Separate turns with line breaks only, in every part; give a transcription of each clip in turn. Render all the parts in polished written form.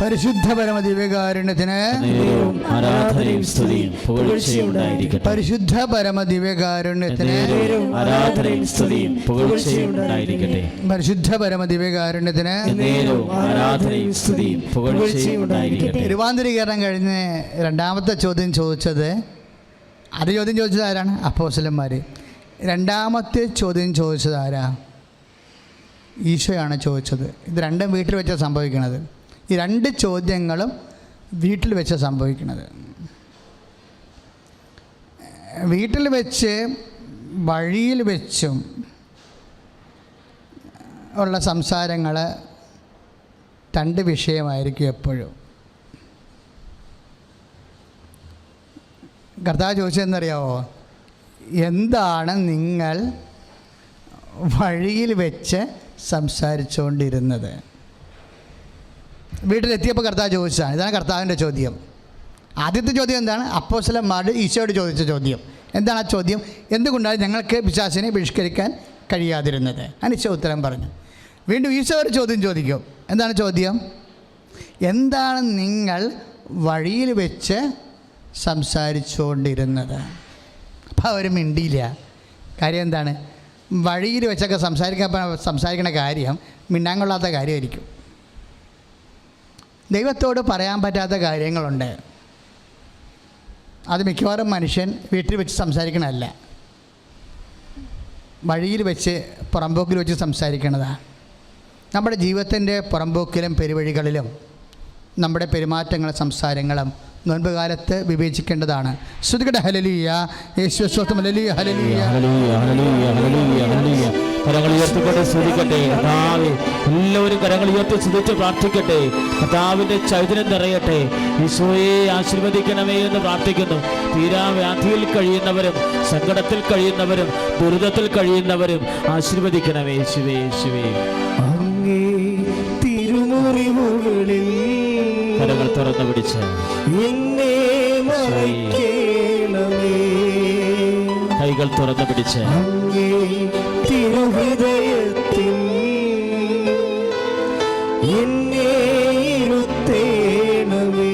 പരിശുദ്ധ പരമദിവ്യകാരുണ്യത്തിന്
ആരാധനയും സ്തുതിയും പുകഴ്ചയും ഉണ്ടായിരിക്കട്ടെ.
പരിശുദ്ധ പരമദിവ്യകാരുണ്യത്തിന്
ആരാധനയും സ്തുതിയും പുകഴ്ചയും ഉണ്ടായിരിക്കട്ടെ.
പരിശുദ്ധ പരമദിവ്യകാരുണ്യത്തിന്
ആരാധനയും സ്തുതിയും പുകഴ്ചയും ഉണ്ടായിരിക്കട്ടെ.
രൂപാന്തരീകരണം കഴിഞ്ഞ് രണ്ടാമത്തെ ചോദ്യം ചോദിച്ചത് ആരാണ്? അപ്പോസ്തലന്മാർ. രണ്ടാമത്തെ ചോദ്യം ചോദിച്ചത് ആരാ? ഈശോയാണ് ചോദിച്ചത്. ഇത് രണ്ടും വീട്ടിൽ വെച്ചാണ് സംഭവിക്കുന്നത്. ഈ രണ്ട് ചോദ്യങ്ങളും വീട്ടിൽ വെച്ച് സംഭവിക്കുന്നത്. വീട്ടിൽ വെച്ച് വഴിയിൽ വെച്ചും ഉള്ള സംസാരങ്ങൾ രണ്ട് വിഷയമായിരിക്കും എപ്പോഴും. കർത്താവ് ചോദിച്ചതെന്നറിയാമോ? എന്താണ് നിങ്ങൾ വഴിയിൽ വെച്ച് സംസാരിച്ചുകൊണ്ടിരുന്നത്? വീട്ടിലെത്തിയപ്പോൾ കർത്താവ് ചോദിച്ചതാണ്. ഇതാണ് കർത്താവിൻ്റെ ചോദ്യം. ആദ്യത്തെ ചോദ്യം എന്താണ്? അപ്പോസ്തലന്മാർ ഈശോയോട് ചോദിച്ച ചോദ്യം. എന്താണ് ആ ചോദ്യം? എന്തുകൊണ്ടാണ് ഞങ്ങൾക്ക് പിശാചിനെ ബഹിഷ്കരിക്കാൻ കഴിയാതിരുന്നത്? അതിന് ഈശോ ഉത്തരം പറഞ്ഞു. വീണ്ടും ഈശോ ഒരു ചോദ്യം ചോദിക്കും. എന്താണ് ചോദ്യം? എന്താണ് നിങ്ങൾ വഴിയിൽ വെച്ച് സംസാരിച്ചുകൊണ്ടിരുന്നത്? അപ്പോൾ അവർ മിണ്ടിയില്ല. കാര്യം എന്താണ്? വഴിയിൽ വെച്ചൊക്കെ സംസാരിക്കുന്ന കാര്യം മിണ്ടാൻ കൊള്ളാത്ത കാര്യമായിരിക്കും. ദൈവത്തോട് പറയാൻ പറ്റാത്ത കാര്യങ്ങളുണ്ട്. അത് മിക്കവാറും മനുഷ്യൻ വീട്ടിൽ വെച്ച് സംസാരിക്കണമല്ല, വഴിയിൽ വെച്ച് പുറമ്പോക്കിൽ വെച്ച് സംസാരിക്കണതാണ്. നമ്മുടെ ജീവിതത്തിൻ്റെ പുറമ്പോക്കിലും പെരുവഴികളിലും നമ്മുടെ പെരുമാറ്റങ്ങളും സംസാരങ്ങളും നോൻപ് കാലത്ത് വിവേചിക്കേണ്ടതാണ്. ശ്രുതികട ഹല്ലേലൂയ, യേശുവേ സ്തോത്രം, hallelujah hallelujah
hallelujah hallelujah hallelujah. കരങ്ങൾ ഉയർത്തിക്കൊണ്ട് സ്തുതിക്കട്ടെ. കർത്താവേ, എല്ലാവരും കരങ്ങൾ ഉയർത്തി സ്തുതിച്ച് പ്രാർത്ഥിക്കട്ടെ. കർത്താവിൻ്റെ ചൈതന്യം നിറയട്ടെ. ഈശോയെ ആശീർവദിക്കണമേ എന്ന് പ്രാർത്ഥിക്കുന്നു. തീരാവ്യാധിയിൽ കഴിയുന്നവരും സങ്കടത്തിൽ കഴിയുന്നവരും ദുരിതത്തിൽ കഴിയുന്നവരും ആശീർവദിക്കണമേ യേശുവേ. യേശുവേ,
അങ്ങേ തിരുമുറിവുകളിൽ
കരങ്ങൾ തുറന്നു പിടിച്ച്
എന്നെ മറയ്ക്കണമേ.
കൈകൾ തുറന്നു പിടിച്ച്
അങ്ങേ തിരുഹൃദയത്തിൽ എന്നെ ഇരുത്തേണമേ.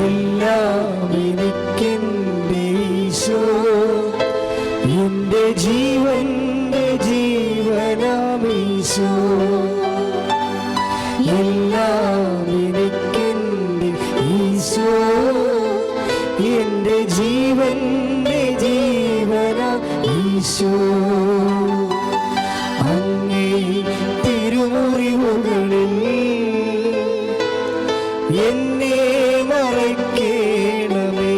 എല്ലാം എനിക്കെന്റെ ഈശോ, എന്റെ ജീവന്റെ ജീവനാമീശോ. എല്ലാം എനിക്കെന്റെ ഈശോ, എന്റെ ജീവന്റെ ജീവനാ ഈശോ. അങ്ങേ തിരുമുറിവുകളിൽ എന്നെ മറയ്ക്കണമേ.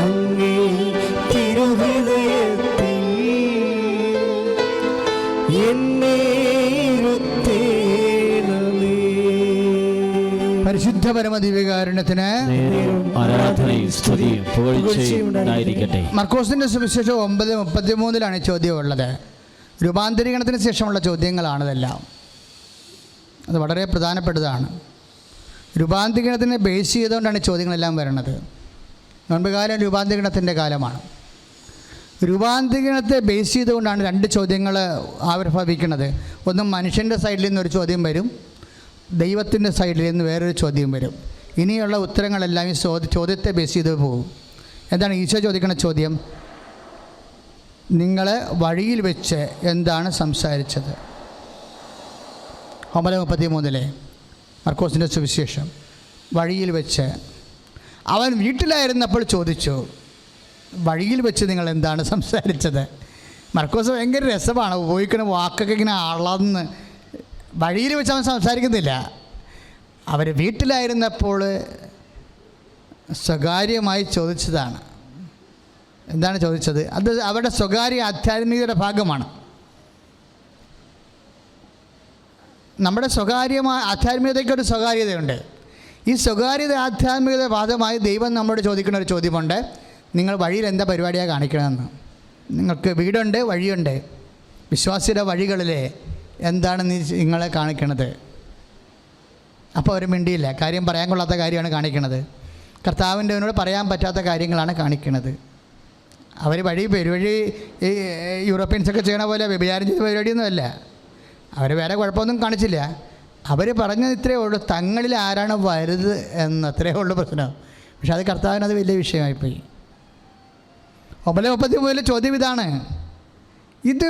അങ്ങേ തിരുഹൃദയത്തിൽ എന്നെ ഇരുത്തേണമേ.
പരിശുദ്ധ പരമദിവ്യകാരുണ്യത്തിന്
ആരാധനയും സ്തുതിയും പുകഴ്ചയും ഉണ്ടായിരിക്കട്ടെ.
മർക്കോസിൻ്റെ സുവിശേഷം 9:33 ചോദ്യം ഉള്ളത്. രൂപാന്തരീകരണത്തിന് ശേഷമുള്ള ചോദ്യങ്ങളാണിതെല്ലാം. അത് വളരെ പ്രധാനപ്പെട്ടതാണ്. രൂപാന്തരീകരണത്തിനെ ബേസ് ചെയ്തുകൊണ്ടാണ് ചോദ്യങ്ങളെല്ലാം വരുന്നത്. നോൻപുകാലം രൂപാന്തരീകരണത്തിൻ്റെ കാലമാണ്. രൂപാന്തരീകരണത്തെ ബേസ് ചെയ്തുകൊണ്ടാണ് രണ്ട് ചോദ്യങ്ങൾ ആവിർഭവിക്കുന്നത്. ഒന്ന് മനുഷ്യൻ്റെ സൈഡിൽ നിന്നൊരു ചോദ്യം വരും, ദൈവത്തിൻ്റെ സൈഡിൽ നിന്ന് വേറൊരു ചോദ്യം വരും. ഇനിയുള്ള ഉത്തരങ്ങളെല്ലാം ഈ ചോദ്യത്തെ ബേസ് ചെയ്ത് പോകും. എന്താണ് ഈശോ ചോദിക്കുന്ന ചോദ്യം? നിങ്ങൾ വഴിയിൽ വെച്ച് എന്താണ് സംസാരിച്ചത്? 9:33 മർക്കോസിൻ്റെ സുവിശേഷം. വഴിയിൽ വെച്ച് അവൻ വീട്ടിലായിരുന്നപ്പോൾ ചോദിച്ചു, വഴിയിൽ വെച്ച് നിങ്ങൾ എന്താണ് സംസാരിച്ചത്? മർക്കോസ് ഭയങ്കര രസമാണ്, ഉപയോഗിക്കുന്ന വാക്കൊക്കെ ഇങ്ങനെ അളന്ന്. വഴിയിൽ വെച്ച് അവൻ സംസാരിക്കുന്നില്ല. അവർ വീട്ടിലായിരുന്നപ്പോൾ സ്വകാര്യമായി ചോദിച്ചതാണ്. എന്താണ് ചോദിച്ചത്? അത് അവരുടെ സ്വകാര്യ ആധ്യാത്മികതയുടെ ഭാഗമാണ്. നമ്മുടെ സ്വകാര്യമായ ആധ്യാത്മികതയ്ക്കൊരു സ്വകാര്യതയുണ്ട്. ഈ സ്വകാര്യത ആധ്യാത്മികത ഭാഗമായി ദൈവം നമ്മോട് ചോദിക്കുന്ന ഒരു ചോദ്യമുണ്ട്. നിങ്ങൾ വഴിയിൽ എന്താ പരിപാടിയാണ് കാണിക്കണമെന്ന്. നിങ്ങൾക്ക് വീടുണ്ട്, വഴിയുണ്ട്. വിശ്വാസിയുടെ വഴികളിലെ എന്താണ് നിങ്ങളെ കാണിക്കണത്? അപ്പോൾ അവർ മിണ്ടിയില്ല. കാര്യം പറയാൻ കൊള്ളാത്ത കാര്യമാണ് കാണിക്കണത്. കർത്താവിൻ്റെ അവനോട് പറയാൻ പറ്റാത്ത കാര്യങ്ങളാണ് കാണിക്കുന്നത്. അവർ പെരുവഴി യൂറോപ്യൻസൊക്കെ ചെയ്യണ പോലെ വ്യഭിചാരം ചെയ്ത പരിപാടിയൊന്നുമല്ല. അവർ വേറെ കുഴപ്പമൊന്നും കാണിച്ചില്ല. അവർ പറഞ്ഞത് ഇത്രയേ ഉള്ളൂ, തങ്ങളിൽ ആരാണ് വലുത് എന്നത്രയേ ഉള്ളൂ പ്രശ്നം. പക്ഷെ അത് കർത്താവിനത് വലിയ വിഷയമായിപ്പോയി. 9:30 ചോദ്യം ഇതാണ്, ഇത്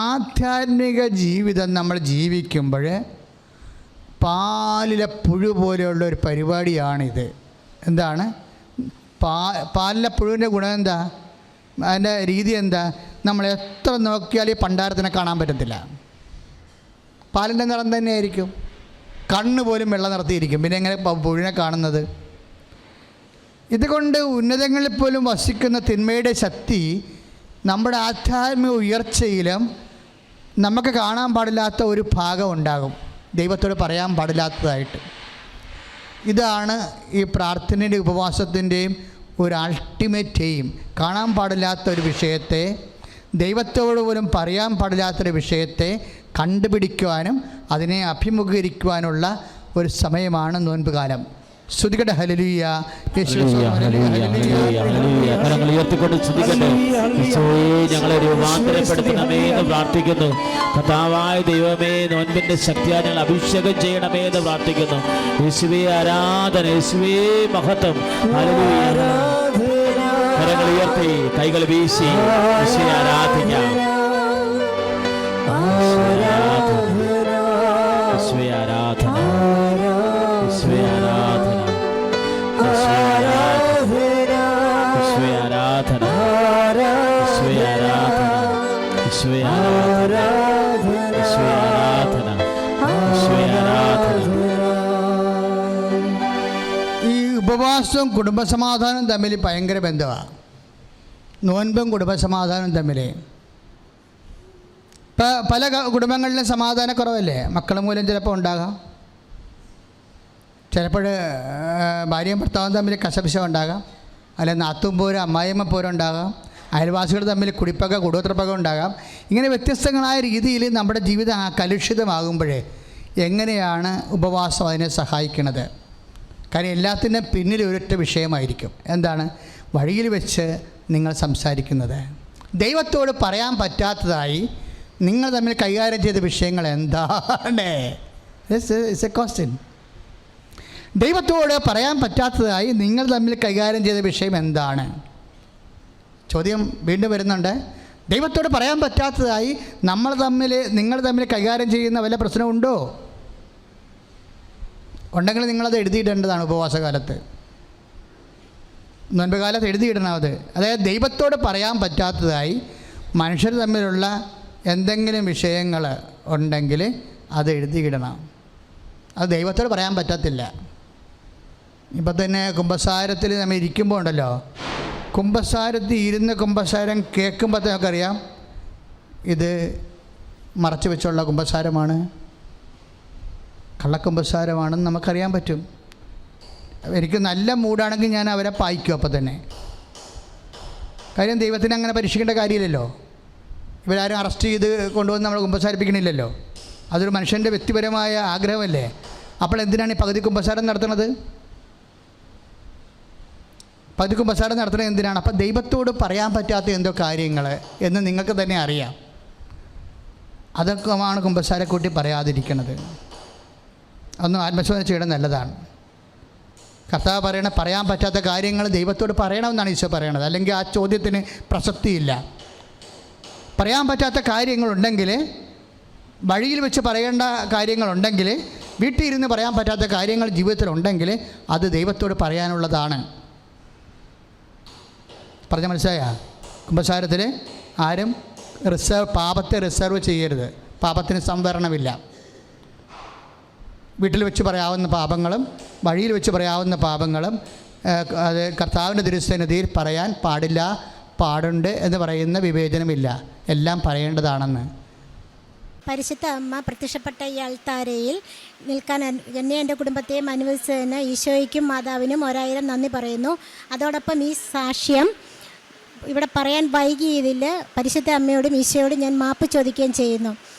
ആധ്യാത്മിക ജീവിതം നമ്മൾ ജീവിക്കുമ്പോൾ പാലിലെ പുഴു പോലെയുള്ള ഒരു പരിപാടിയാണിത്. എന്താണ് പാലിലെ പുഴുവിൻ്റെ ഗുണം എന്താ? അതിൻ്റെ രീതി എന്താ? നമ്മൾ എത്ര നോക്കിയാൽ ഈ പണ്ടാരത്തിനെ കാണാൻ പറ്റത്തില്ല. പാലിൻ്റെ നിറം തന്നെയായിരിക്കും, കണ്ണ് പോലും വെള്ള നിറത്തിയിരിക്കും. പിന്നെ എങ്ങനെ പുഴുവിനെ കാണുന്നത്? ഇതുകൊണ്ട് ഉന്നതങ്ങളിൽ പോലും വസിക്കുന്ന തിന്മയുടെ ശക്തി നമ്മുടെ ആധ്യാത്മിക ഉയർച്ചയിലും നമുക്ക് കാണാൻ പാടില്ലാത്ത ഒരു ഭാഗം ഉണ്ടാകും, ദൈവത്തോട് പറയാൻ പാടില്ലാത്തതായിട്ട്. ഇതാണ് ഈ പ്രാർത്ഥനയുടെ ഉപവാസത്തിൻ്റെയും ഒരു അൾട്ടിമേറ്റ് എയിം. കാണാൻ പാടില്ലാത്ത ഒരു വിഷയത്തെ, ദൈവത്തോട് പോലും പറയാൻ പാടില്ലാത്തൊരു വിഷയത്തെ കണ്ടുപിടിക്കുവാനും അതിനെ അഭിമുഖീകരിക്കുവാനുള്ള ഒരു സമയമാണ് നോൻപ് കാലം. സ്തുതിക്കട്ടെ, ഹല്ലേലൂയ.
കരങ്ങൾ ഉയർത്തിക്കൊണ്ട് സ്തുതിക്കട്ടെ. ഈശോയെ, ഞങ്ങളെ രൂപാന്തരപ്പെടുത്തണമേ എന്ന് പ്രാർത്ഥിക്കുന്നു. കർത്താവായ ദൈവമേ, നോൻപിന്റെ ശക്തിയാൽ ഞങ്ങൾ അഭിഷേകം ചെയ്യണമേ എന്ന് പ്രാർത്ഥിക്കുന്നു. യേശുവേ ആരാധന, യേശുവേ മഹത്വം. ഹല്ലേലൂയ. കരങ്ങൾ ഉയർത്തി കൈകൾ വീശി യേശുവേ ആരാധിക്കാം. യേശുവേ ആരാധന, യേശുവേ ആരാധന, യേശുവേ ആരാധന, യേശുവേ ആരാധന, യേശുവേ ആരാധന, യേശുവേ ആരാധന, യേശുവേ ആരാധന.
ഈ ഉപവാസവും കുടുംബസമാധാനവും തമ്മിൽ ഭയങ്കര ബന്ധമാണ്. നോൻപും കുടുംബസമാധാനവും തമ്മിൽ. ഇപ്പം പല കുടുംബങ്ങളിലും സമാധാനക്കുറവല്ലേ? മക്കൾ മൂലം ചിലപ്പോൾ ഉണ്ടാകാം, ചിലപ്പോൾ ഭാര്യയും ഭർത്താവും തമ്മിൽ കശപിശം ഉണ്ടാകാം, അല്ലെ നാത്തും പോരും അമ്മായിയമ്മ പോരും ഉണ്ടാകാം, അയൽവാസികൾ തമ്മിൽ കുടിപ്പക കുടുംബത്രപ്പക ഉണ്ടാകാം. ഇങ്ങനെ വ്യത്യസ്തങ്ങളായ രീതിയിൽ നമ്മുടെ ജീവിതം കലുഷിതമാകുമ്പോഴേ എങ്ങനെയാണ് ഉപവാസം അതിനെ സഹായിക്കുന്നത്? കാരണം എല്ലാത്തിനും പിന്നിൽ ഒരൊറ്റ വിഷയമായിരിക്കും. എന്താണ്? വഴിയിൽ വെച്ച് നിങ്ങൾ സംസാരിക്കുന്നത്, ദൈവത്തോട് പറയാൻ പറ്റാത്തതായി നിങ്ങൾ തമ്മിൽ കൈകാര്യം ചെയ്ത വിഷയങ്ങൾ എന്താണ്? It's A question. ദൈവത്തോട് പറയാൻ പറ്റാത്തതായി നിങ്ങൾ തമ്മിൽ കൈകാര്യം ചെയ്ത വിഷയം എന്താണ്? ചോദ്യം വീണ്ടും വരുന്നുണ്ട്. ദൈവത്തോട് പറയാൻ പറ്റാത്തതായി നിങ്ങൾ തമ്മിൽ കൈകാര്യം ചെയ്യുന്ന വല്ല പ്രശ്നമുണ്ടോ? ഉണ്ടെങ്കിൽ നിങ്ങളത് എഴുതിയിടേണ്ടതാണ്. ഉപവാസകാലത്ത്, നോൻപ് കാലത്ത് എഴുതിയിടണം അത്. അതായത് ദൈവത്തോട് പറയാൻ പറ്റാത്തതായി മനുഷ്യർ തമ്മിലുള്ള എന്തെങ്കിലും വിഷയങ്ങൾ ഉണ്ടെങ്കിൽ അത് എഴുതിയിടണം. അത് ദൈവത്തോട് പറയാൻ പറ്റത്തില്ല. ഇപ്പം തന്നെ കുമ്പസാരത്തിൽ നമ്മൾ ഇരിക്കുമ്പോൾ ഉണ്ടല്ലോ, കുമ്പസാരത്തിൽ ഇരുന്ന് കുമ്പസാരം കേൾക്കുമ്പോൾ നമുക്കറിയാം ഇത് മറച്ചു വെച്ചുള്ള കുമ്പസാരമാണ്, കള്ളക്കുമ്പസാരമാണെന്ന് നമുക്കറിയാൻ പറ്റും. എനിക്ക് നല്ല മൂടാണെങ്കിൽ ഞാൻ അവരെ പായിക്കും അപ്പം തന്നെ. കാര്യം ദൈവത്തിന് അങ്ങനെ പരീക്ഷിക്കേണ്ട കാര്യമില്ലല്ലോ. ഇവരാരും അറസ്റ്റ് ചെയ്ത് കൊണ്ടുവന്ന് നമ്മൾ കുമ്പസാരിപ്പിക്കണില്ലല്ലോ. അതൊരു മനുഷ്യൻ്റെ വ്യക്തിപരമായ ആഗ്രഹമല്ലേ. അപ്പോൾ എന്തിനാണ് ഈ പകുതി കുമ്പസാരം നടത്തുന്നത്? പകുതി കുമ്പസാരം നടത്തുന്നത് എന്തിനാണ്? അപ്പം ദൈവത്തോട് പറയാൻ പറ്റാത്ത എന്തോ കാര്യങ്ങൾ എന്ന് നിങ്ങൾക്ക് തന്നെ അറിയാം. അതൊക്കെയാണ് കുമ്പസാരക്കൂട്ടി പറയാതിരിക്കുന്നത്. ഒന്നും ആത്മശോധന ചെയ്യണം, നല്ലതാണ്. കർത്താവ് പറയാൻ പറ്റാത്ത കാര്യങ്ങൾ ദൈവത്തോട് പറയണമെന്നാണ് ഈശോ പറയണത്. അല്ലെങ്കിൽ ആ ചോദ്യത്തിന് പ്രസക്തിയില്ല. പറയാൻ പറ്റാത്ത കാര്യങ്ങളുണ്ടെങ്കിൽ, വഴിയിൽ വെച്ച് പറയേണ്ട കാര്യങ്ങളുണ്ടെങ്കിൽ, വീട്ടിൽ ഇരുന്ന് പറയാൻ പറ്റാത്ത കാര്യങ്ങൾ ജീവിതത്തിലുണ്ടെങ്കിൽ അത് ദൈവത്തോട് പറയാനുള്ളതാണ്. പറഞ്ഞ മനസ്സിലായ? കുമ്പസാരത്തിൽ ആരും പാപത്തെ റിസർവ് ചെയ്യരുത്. പാപത്തിന് സംവരണമില്ല. വീട്ടിൽ വെച്ച് പറയാവുന്ന പാപങ്ങളും വഴിയിൽ വെച്ച് പറയാവുന്ന പാപങ്ങളും അത് കർത്താവിൻ്റെ തിരുസന്നിധിയിൽ പറയാൻ പാടുണ്ട് എന്ന് പറയുന്ന വിവേചനമില്ല. എല്ലാം പറയേണ്ടതാണെന്ന്.
പരിശുദ്ധ അമ്മ പ്രത്യക്ഷപ്പെട്ട ഈ അൾത്താരയിൽ നിൽക്കാൻ എന്നെ എൻ്റെ കുടുംബത്തെയും അനുവദിച്ചതിന് ഈശോയ്ക്കും മാതാവിനും 1000 നന്ദി പറയുന്നു. അതോടൊപ്പം ഈ സാക്ഷ്യം ഇവിടെ പറയാൻ വൈകിയതിൽ പരിശുദ്ധ അമ്മയോടും ഈശോയോടും ഞാൻ മാപ്പ് ചോദിക്കുകയും ചെയ്യുന്നു.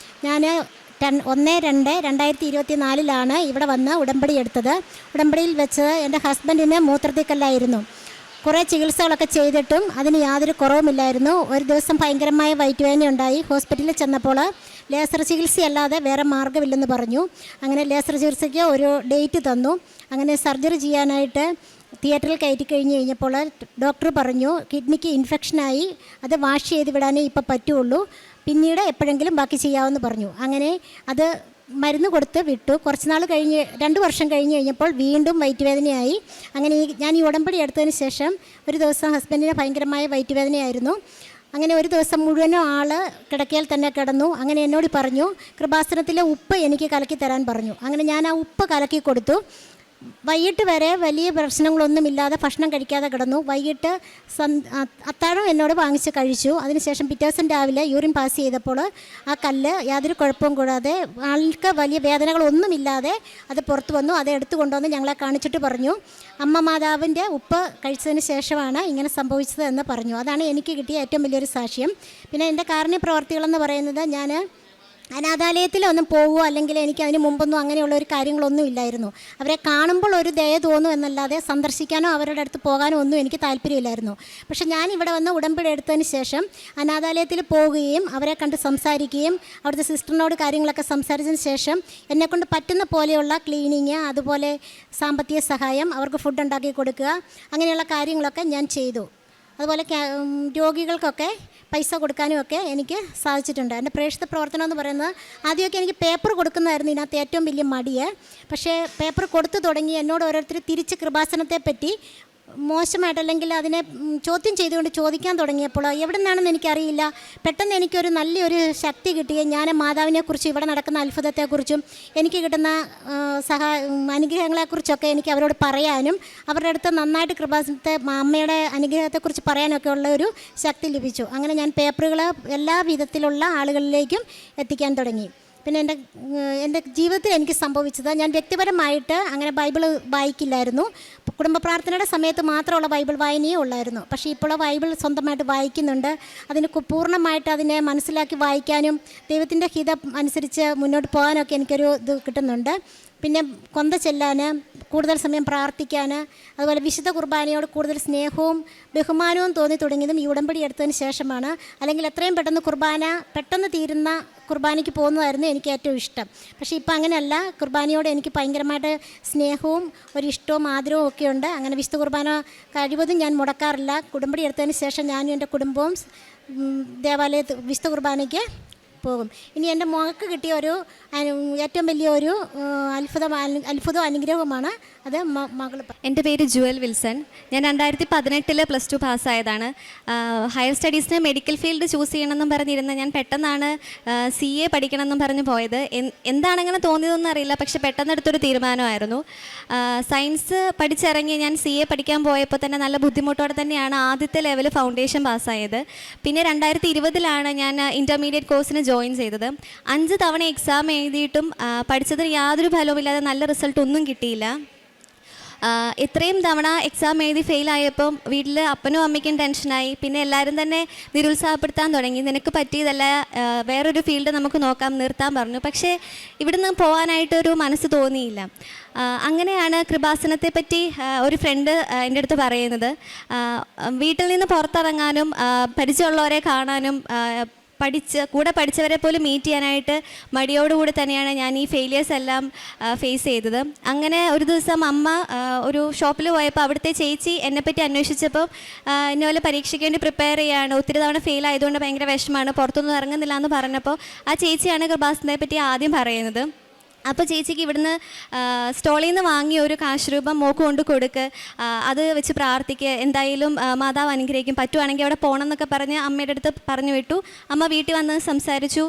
ഞാൻ 1/2/2024 ഇവിടെ വന്ന് ഉടമ്പടി എടുത്തത്. ഉടമ്പടിയിൽ വെച്ച് എൻ്റെ ഹസ്ബൻഡിന് മൂത്രത്തിക്കല്ലായിരുന്നു. കുറേ ചികിത്സകളൊക്കെ ചെയ്തിട്ടും അതിന് യാതൊരു കുറവുമില്ലായിരുന്നു. ഒരു ദിവസം ഭയങ്കരമായ വയറ്റുവേദന ഉണ്ടായി. ഹോസ്പിറ്റലിൽ ചെന്നപ്പോൾ ലേസർ ചികിത്സയല്ലാതെ വേറെ മാർഗ്ഗമില്ലെന്ന് പറഞ്ഞു. അങ്ങനെ ലേസർ ചികിത്സയ്ക്ക് ഒരു ഡേറ്റ് തന്നു. അങ്ങനെ സർജറി ചെയ്യാനായിട്ട് തിയേറ്ററിൽ കയറ്റി കഴിഞ്ഞപ്പോൾ ഡോക്ടർ പറഞ്ഞു കിഡ്നിക്ക് ഇൻഫെക്ഷനായി, അത് വാഷ് ചെയ്ത് വിടാനേ ഇപ്പോൾ പറ്റുള്ളൂ, പിന്നീട് എപ്പോഴെങ്കിലും ബാക്കി ചെയ്യാമെന്ന് പറഞ്ഞു. അങ്ങനെ അത് മരുന്ന് കൊടുത്ത് വിട്ടു. കുറച്ച് നാൾ കഴിഞ്ഞ് 2 വർഷം കഴിഞ്ഞപ്പോൾ വീണ്ടും വയറ്റ് വേദനയായി. അങ്ങനെ ഞാൻ ഈ ഉടമ്പടി എടുത്തതിന് ശേഷം ഒരു ദിവസം ഹസ്ബൻഡിന് ഭയങ്കരമായ വയറ്റ് വേദനയായിരുന്നു. അങ്ങനെ ഒരു ദിവസം മുഴുവനും ആൾ കിടക്കയിൽ തന്നെ കിടന്നു. അങ്ങനെ എന്നോട് പറഞ്ഞു കൃപാസനത്തിലെ ഉപ്പ് എനിക്ക് കലക്കി തരാൻ പറഞ്ഞു. അങ്ങനെ ഞാൻ ആ ഉപ്പ് കലക്കി കൊടുത്തു. വൈകിട്ട് വരെ വലിയ പ്രശ്നങ്ങളൊന്നുമില്ലാതെ ഭക്ഷണം കഴിക്കാതെ കിടന്നു. വൈകിട്ട് അത്താഴം എന്നോട് വാങ്ങിച്ച് കഴിച്ചു. അതിനുശേഷം പിറ്റേ ദിവസം രാവിലെ യൂറിൻ പാസ് ചെയ്തപ്പോൾ ആ കല്ല് യാതൊരു കുഴപ്പവും കൂടാതെ ആൾക്ക് വലിയ വേദനകളൊന്നുമില്ലാതെ അത് പുറത്തു വന്നു. അത് എടുത്തു കൊണ്ടുവന്ന് ഞങ്ങളെ കാണിച്ചിട്ട് പറഞ്ഞു അമ്മ മാതാവിൻ്റെ ഉപ്പ് കഴിച്ചതിന് ശേഷമാണ് ഇങ്ങനെ സംഭവിച്ചത് എന്ന് പറഞ്ഞു. അതാണ് എനിക്ക് കിട്ടിയ ഏറ്റവും വലിയൊരു സാക്ഷ്യം. പിന്നെ എൻ്റെ കാരുണ്യ പ്രവർത്തികളെന്ന് പറയുന്നത് ഞാൻ അനാഥാലയത്തിലൊന്നും പോവുകയോ അല്ലെങ്കിൽ എനിക്ക് അതിന് മുമ്പൊന്നും അങ്ങനെയുള്ള ഒരു കാര്യങ്ങളൊന്നും ഇല്ലായിരുന്നു. അവരെ കാണുമ്പോൾ ഒരു ദയ തോന്നും എന്നല്ലാതെ സന്ദർശിക്കാനോ അവരുടെ അടുത്ത് പോകാനോ ഒന്നും എനിക്ക് താല്പര്യമില്ലായിരുന്നു. പക്ഷേ ഞാൻ ഇവിടെ വന്ന് ഉടമ്പടി എടുത്തതിന് ശേഷം അനാഥാലയത്തിൽ പോവുകയും അവരെ കണ്ട് സംസാരിക്കുകയും അവിടുത്തെ സിസ്റ്ററിനോട് കാര്യങ്ങളൊക്കെ സംസാരിച്ചതിന് ശേഷം എന്നെക്കൊണ്ട് പറ്റുന്ന പോലെയുള്ള ക്ലീനിങ്, അതുപോലെ സാമ്പത്തിക സഹായം, അവർക്ക് ഫുഡ് ഉണ്ടാക്കി കൊടുക്കുക, അങ്ങനെയുള്ള കാര്യങ്ങളൊക്കെ ഞാൻ ചെയ്തു. അതുപോലെ രോഗികൾക്കൊക്കെ പൈസ കൊടുക്കാനും ഒക്കെ എനിക്ക് സാധിച്ചിട്ടുണ്ട്. എൻ്റെ പ്രേക്ഷിത പ്രവർത്തനം എന്ന് പറയുന്നത് ആദ്യമൊക്കെ എനിക്ക് പേപ്പർ കൊടുക്കുന്നതായിരുന്നു ഇതിനകത്ത് ഏറ്റവും വലിയ മടിയെ. പക്ഷേ പേപ്പർ കൊടുത്തു തുടങ്ങി എന്നോട് ഓരോരുത്തർ തിരിച്ച് കൃപാസനത്തെ പറ്റി മോശമായിട്ടല്ലെങ്കിൽ അതിനെ ചോദ്യം ചെയ്തുകൊണ്ട് ചോദിക്കാൻ തുടങ്ങിയപ്പോൾ എവിടെ നിന്നാണെന്ന് എനിക്കറിയില്ല. പെട്ടെന്ന് എനിക്കൊരു നല്ലൊരു ശക്തി കിട്ടുകയും ഞാൻ മാതാവിനെക്കുറിച്ചും ഇവിടെ നടക്കുന്ന അത്ഭുതത്തെക്കുറിച്ചും എനിക്ക് കിട്ടുന്ന അനുഗ്രഹങ്ങളെക്കുറിച്ചൊക്കെ എനിക്ക് അവരോട് പറയാനും അവരുടെ അടുത്ത് നന്നായിട്ട് കൃപാസനത്തെ അമ്മയുടെ അനുഗ്രഹത്തെക്കുറിച്ച് പറയാനൊക്കെ ഉള്ള ഒരു ശക്തി ലഭിച്ചു. അങ്ങനെ ഞാൻ പേപ്പറുകൾ എല്ലാ വിധത്തിലുള്ള ആളുകളിലേക്കും എത്തിക്കാൻ തുടങ്ങി. പിന്നെ എൻ്റെ ജീവിതത്തിൽ എനിക്ക് സംഭവിച്ചത്, ഞാൻ വ്യക്തിപരമായിട്ട് അങ്ങനെ ബൈബിൾ വായിക്കില്ലായിരുന്നു. കുടുംബ പ്രാർത്ഥനയുടെ സമയത്ത് മാത്രമുള്ള ബൈബിൾ വായനയേ ഉള്ളായിരുന്നു. പക്ഷേ ഇപ്പോൾ ബൈബിൾ സ്വന്തമായിട്ട് വായിക്കുന്നുണ്ട്. അതിന് പൂർണ്ണമായിട്ട് അതിനെ മനസ്സിലാക്കി വായിക്കാനും ദൈവത്തിൻ്റെ ഹിതം അനുസരിച്ച് മുന്നോട്ട് പോകാനൊക്കെ എനിക്കൊരു ഇത് കിട്ടുന്നുണ്ട്. പിന്നെ കൊന്ത ചെല്ലാൻ, കൂടുതൽ സമയം പ്രാർത്ഥിക്കാൻ, അതുപോലെ വിശുദ്ധ കുർബാനയോട് കൂടുതൽ സ്നേഹവും ബഹുമാനവും തോന്നി തുടങ്ങിയതും ഈ ഉടമ്പടി എടുത്തതിന് ശേഷമാണ്. അല്ലെങ്കിൽ എത്രയും പെട്ടെന്ന് തീരുന്ന കുർബാനയ്ക്ക് പോകുന്നതായിരുന്നു എനിക്ക് ഏറ്റവും ഇഷ്ടം. പക്ഷേ ഇപ്പം അങ്ങനെയല്ല, കുർബാനയോട് എനിക്ക് ഭയങ്കരമായിട്ട് സ്നേഹവും ഒരിഷ്ടവും ആദരവും ഒക്കെ ഉണ്ട്. അങ്ങനെ വിശുദ്ധ കുർബാന കഴിവതും ഞാൻ മുടക്കാറില്ല. ഉടമ്പടി എടുത്തതിന് ശേഷം ഞാനും എൻ്റെ കുടുംബവും വിശുദ്ധ കുർബാനയ്ക്ക് പോകും. ഇനി എൻ്റെ മകൾക്ക് കിട്ടിയ ഒരു ഏറ്റവും വലിയൊരു അത്ഭുതവും അനുഗ്രഹവുമാണ് അത് മകൾ.
എൻ്റെ പേര് ജുവൽ വിൽസൺ. ഞാൻ 2018 +2 പാസ്സായതാണ്. ഹയർ സ്റ്റഡീസിന് മെഡിക്കൽ ഫീൽഡ് ചൂസ് ചെയ്യണമെന്നും പറഞ്ഞിരുന്ന ഞാൻ പെട്ടെന്നാണ് CA പഠിക്കണമെന്നും പറഞ്ഞ് പോയത്. എന്താണങ്ങനെ തോന്നിയതെന്ന് അറിയില്ല, പക്ഷെ പെട്ടെന്ന് എടുത്തൊരു തീരുമാനമായിരുന്നു. സയൻസ് പഠിച്ചിറങ്ങി ഞാൻ CA പഠിക്കാൻ പോയപ്പോൾ തന്നെ നല്ല ബുദ്ധിമുട്ടോടെ തന്നെയാണ് ആദ്യത്തെ ലെവൽ ഫൗണ്ടേഷൻ പാസ്സായത്. പിന്നെ 2020 ഞാൻ ഇൻ്റർമീഡിയറ്റ് കോഴ്സിന് ജോയിൻ ചെയ്തത്. 5 തവണ എക്സാം എഴുതിയിട്ടും പഠിച്ചതിന് യാതൊരു ഫലവുമില്ലാതെ നല്ല റിസൾട്ട് ഒന്നും കിട്ടിയില്ല. ഇത്രയും തവണ എക്സാം എഴുതി ഫെയിലായപ്പം വീട്ടിൽ അപ്പനും അമ്മയ്ക്കും ടെൻഷനായി. പിന്നെ എല്ലാവരും തന്നെ നിരുത്സാഹപ്പെടുത്താൻ തുടങ്ങി. നിനക്ക് പറ്റിയതല്ല, വേറൊരു ഫീൽഡ് നമുക്ക് നോക്കാം, നിർത്താൻ പറഞ്ഞു. പക്ഷേ ഇവിടുന്ന് പോകാനായിട്ടൊരു മനസ്സ് തോന്നിയില്ല. അങ്ങനെയാണ് കൃപാസനത്തെ പറ്റി ഒരു ഫ്രണ്ട് എൻ്റെ അടുത്ത് പറയുന്നത്. വീട്ടിൽ നിന്ന് പുറത്തിറങ്ങാനും പരിചയമുള്ളവരെ കാണാനും കൂടെ പഠിച്ചവരെ പോലും മീറ്റ് ചെയ്യാനായിട്ട് മടിയോടുകൂടി തന്നെയാണ് ഞാൻ ഈ ഫെയിലിയേഴ്സ് എല്ലാം ഫേസ് ചെയ്തത്. അങ്ങനെ ഒരു ദിവസം അമ്മ ഒരു ഷോപ്പിൽ പോയപ്പോൾ അവിടുത്തെ ചേച്ചി എന്നെപ്പറ്റി അന്വേഷിച്ചപ്പോൾ ഇന്നപോലെ പരീക്ഷയ്ക്ക് വേണ്ടി പ്രിപ്പയർ ചെയ്യുകയാണ്, ഒത്തിരി തവണ ഫെയിൽ ആയതുകൊണ്ട് ഭയങ്കര വിഷമമാണ്, പുറത്തൊന്നും ഇറങ്ങുന്നില്ല എന്ന് പറഞ്ഞപ്പോൾ ആ ചേച്ചിയാണ് കൃപാസനത്തെ പറ്റി ആദ്യം പറയുന്നത്. അപ്പോൾ ചേച്ചിക്ക് ഇവിടുന്ന് സ്റ്റോളിൽ നിന്ന് വാങ്ങിയ ഒരു കാശ് രൂപം മോക്ക് കൊണ്ട് കൊടുക്ക്, അത് വെച്ച് പ്രാർത്ഥിക്കുക, എന്തായാലും മാതാവ് അനുഗ്രഹിക്കും, പറ്റുവാണെങ്കിൽ അവിടെ പോകണം എന്നൊക്കെ പറഞ്ഞ് അമ്മയുടെ അടുത്ത് പറഞ്ഞു വിട്ടു. അമ്മ വീട്ടിൽ വന്ന് സംസാരിച്ചു.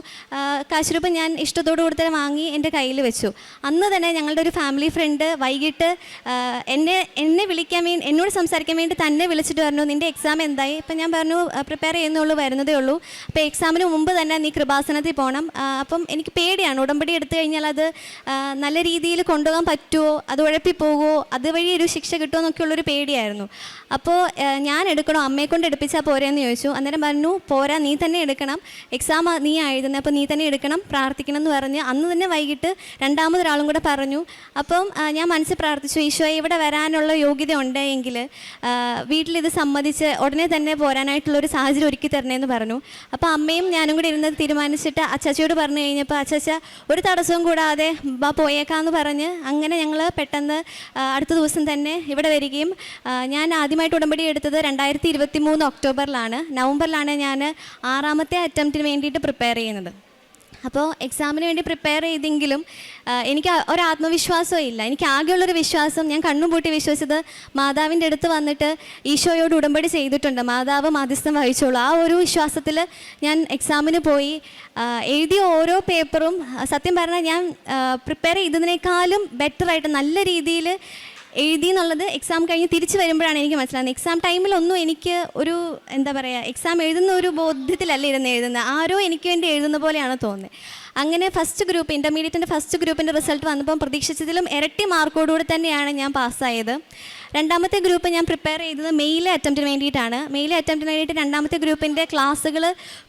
കാശ് രൂപം ഞാൻ ഇഷ്ടത്തോടു കൂടി തന്നെ വാങ്ങി എൻ്റെ കയ്യിൽ വെച്ചു. അന്ന് തന്നെ ഞങ്ങളുടെ ഒരു ഫാമിലി ഫ്രണ്ട് വൈകിട്ട് എന്നെ വിളിക്കാൻ വേണ്ടി, എന്നോട് സംസാരിക്കാൻ വേണ്ടി തന്നെ വിളിച്ചിട്ട് പറഞ്ഞു, നിൻ്റെ എക്സാം എന്തായി? അപ്പം ഞാൻ പറഞ്ഞു, പ്രിപ്പയർ ചെയ്യുന്നുള്ളൂ, വരുന്നതേ ഉള്ളൂ. അപ്പോൾ എക്സാമിന് മുമ്പ് തന്നെ നീ കൃപാസനത്തിൽ പോകണം. അപ്പം എനിക്ക് പേടിയാണ്, ഉടമ്പടി എടുത്തു കഴിഞ്ഞാൽ അത് നല്ല രീതിയിൽ കൊണ്ടുപോകാൻ പറ്റുമോ, അത് ഉഴപ്പിപ്പോകുമോ, അതുവഴി ഒരു ശിക്ഷ കിട്ടുമോ എന്നൊക്കെയുള്ളൊരു പേടിയായിരുന്നു. അപ്പോൾ ഞാൻ എടുക്കണോ, അമ്മയെ കൊണ്ട് എടുപ്പിച്ചാൽ പോരെയെന്ന് ചോദിച്ചു. അന്നേരം പറഞ്ഞു പോരാ, നീ തന്നെ എടുക്കണം, എക്സാം നീ എഴുതുന്നത്, അപ്പോൾ നീ തന്നെ എടുക്കണം, പ്രാർത്ഥിക്കണം എന്ന് പറഞ്ഞ് അന്ന് തന്നെ വൈകിട്ട് രണ്ടാമതൊരാളും കൂടെ പറഞ്ഞു. അപ്പം ഞാൻ മനസ്സിൽ പ്രാർത്ഥിച്ചു, ഈശോയെ ഇവിടെ വരാനുള്ള യോഗ്യത ഉണ്ടെങ്കിൽ വീട്ടിലിത് സമ്മതിച്ച് ഉടനെ തന്നെ പോരാനായിട്ടുള്ളൊരു സാഹചര്യം ഒരുക്കി തരണേന്ന് പറഞ്ഞു. അപ്പോൾ അമ്മയും ഞാനും കൂടി ഇരുന്നത് തീരുമാനിച്ചിട്ട് അച്ചാച്ചയോട് പറഞ്ഞു കഴിഞ്ഞപ്പോൾ അച്ചാച്ച ഒരു തടസ്സവും കൂടാതെ പോയേക്കാന്ന് പറഞ്ഞ് അങ്ങനെ ഞങ്ങൾ പെട്ടെന്ന് അടുത്ത ദിവസം തന്നെ ഇവിടെ വരികയും ഞാൻ ആദ്യമായിട്ട് ഉടമ്പടി എടുത്തത് 2023 ഒക്ടോബറിലാണ്. നവംബറിലാണ് ഞാൻ 6ാമത്തെ അറ്റംപ്റ്റിന് വേണ്ടിയിട്ട് പ്രിപ്പയർ ചെയ്യുന്നത്. അപ്പോൾ എക്സാമിന് വേണ്ടി പ്രിപ്പയർ ചെയ്തെങ്കിലും എനിക്ക് ഒരാത്മവിശ്വാസവും ഇല്ല. എനിക്ക് ആകെയുള്ളൊരു വിശ്വാസം, ഞാൻ കണ്ണുപൂട്ടി വിശ്വസിച്ചത് മാതാവിൻ്റെ അടുത്ത് വന്നിട്ട് ഈശോയോട് ഉടമ്പടി ചെയ്തിട്ടുണ്ട്, മാതാവ് മാധ്യസ്ഥം വഹിച്ചോളൂ. ആ ഒരു വിശ്വാസത്തിൽ ഞാൻ എക്സാമിന് പോയി. എഴുതിയ ഓരോ പേപ്പറും സത്യം പറഞ്ഞാൽ ഞാൻ പ്രിപ്പയർ ചെയ്തതിനേക്കാളും ബെറ്ററായിട്ട് നല്ല രീതിയിൽ എഴുതി എന്നുള്ളത് എക്സാം കഴിഞ്ഞ് തിരിച്ച് വരുമ്പോഴാണ് എനിക്ക് മനസ്സിലാകുന്നത്. എക്സാം ടൈമിലൊന്നും എനിക്ക് ഒരു എന്താ പറയുക, എക്സാം എഴുതുന്ന ഒരു ബോധ്യത്തിലല്ല ഇരുന്ന് എഴുതുന്നത്, ആരോ എനിക്ക് വേണ്ടി എഴുതുന്ന പോലെയാണ് തോന്നുന്നത്. അങ്ങനെ ഫസ്റ്റ് ഗ്രൂപ്പ്, ഇൻ്റർമീഡിയറ്റിൻ്റെ ഫസ്റ്റ് ഗ്രൂപ്പിൻ്റെ റിസൾട്ട് വന്നപ്പം പ്രതീക്ഷിച്ചതിലും ഇരട്ടി മാർക്കോടുകൂടി തന്നെയാണ് ഞാൻ പാസ്സായത്. രണ്ടാമത്തെ ഗ്രൂപ്പ് ഞാൻ പ്രിപ്പയർ ചെയ്തത് മെയിലെ അറ്റംപ്റ്റിന് വേണ്ടിയിട്ടാണ്. മെയിലെ അറ്റംപ്റ്റിന് വേണ്ടിയിട്ട് രണ്ടാമത്തെ ഗ്രൂപ്പിൻ്റെ ക്ലാസ്സുകൾ